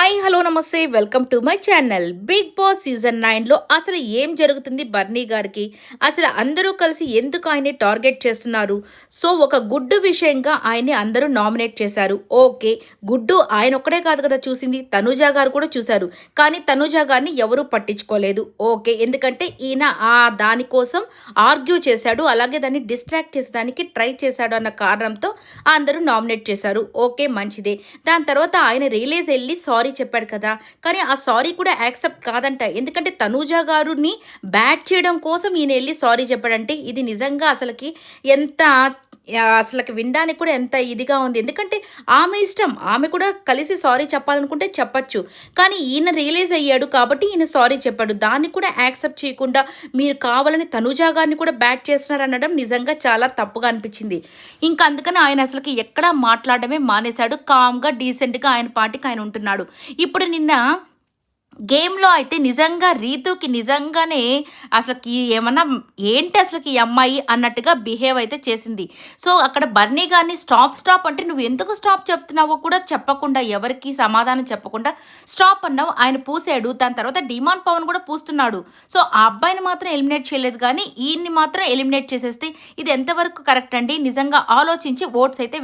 Hi hello నమస్తే welcome to my channel. Bigg Boss season 9లో అసలు ఏం జరుగుతుంది బర్నీ గారికి? అసలు అందరూ కలిసి ఎందుకు ఆయన్ని టార్గెట్ చేస్తున్నారు? సో ఒక గుడ్డు విషయంగా ఆయన్ని అందరూ నామినేట్ చేశారు. ఓకే, గుడ్డు ఆయన ఒక్కడే కాదు కదా చూసింది, తనూజా గారు కూడా చూశారు. కానీ తనూజా గారిని ఎవరూ పట్టించుకోలేదు. ఓకే, ఎందుకంటే ఈయన దానికోసం ఆర్గ్యూ చేశాడు, అలాగే దాన్ని డిస్ట్రాక్ట్ చేసేదానికి ట్రై చేశాడు అన్న కారణంతో అందరూ నామినేట్ చేశారు. ఓకే, మంచిదే. దాని తర్వాత ఆయన రిలీజ్ వెళ్ళి సారీ చెప్పాడు కదా, కానీ ఆ సారీ కూడా యాక్సెప్ట్ కాదంట. ఎందుకంటే తనూజా గారుని బ్యాట్ చేయడం కోసం ఈయన వెళ్ళి సారీ చెప్పాడంటే ఇది నిజంగా ఎంత అసలుకి వినడానికి కూడా ఎంత ఇదిగా ఉంది. ఎందుకంటే ఆమె ఇష్టం, ఆమె కూడా కలిసి సారీ చెప్పాలనుకుంటే చెప్పచ్చు. కానీ ఈయన రియలైజ్ అయ్యాడు కాబట్టి ఈయన సారీ చెప్పాడు. దాన్ని కూడా యాక్సెప్ట్ చేయకుండా మీరు కావాలని తనూజా గారిని కూడా బ్యాట్ చేస్తున్నారు అనడం నిజంగా చాలా తప్పుగా అనిపించింది. ఇంకా అందుకని ఆయన అసలుకి ఎక్కడా మాట్లాడమే మానేశాడు. కామ్గా డీసెంట్గా ఆయన పాటికి ఆయన ఉంటున్నాడు. ఇప్పుడు నిన్న గేమ్లో అయితే నిజంగా రీతుకి నిజంగానే అసలుకి ఏమన్నా ఏంటి అసలుకి ఈ అమ్మాయి అన్నట్టుగా బిహేవ్ అయితే చేసింది. సో అక్కడ బర్నీ గారిని స్టాప్ అంటే నువ్వు ఎందుకు స్టాప్ చెప్తున్నావో కూడా చెప్పకుండా, ఎవరికి సమాధానం చెప్పకుండా స్టాప్ అన్నావు. ఆయన పూసాడు. దాని తర్వాత డిమాండ్ పవన్ కూడా పూస్తున్నాడు. సో ఆ అబ్బాయిని మాత్రం ఎలిమినేట్ చేయలేదు, కానీ ఈయన్ని మాత్రం ఎలిమినేట్ చేసేస్తే ఇది ఎంతవరకు కరెక్ట్ అండి? నిజంగా ఆలోచించి ఓట్స్ అయితే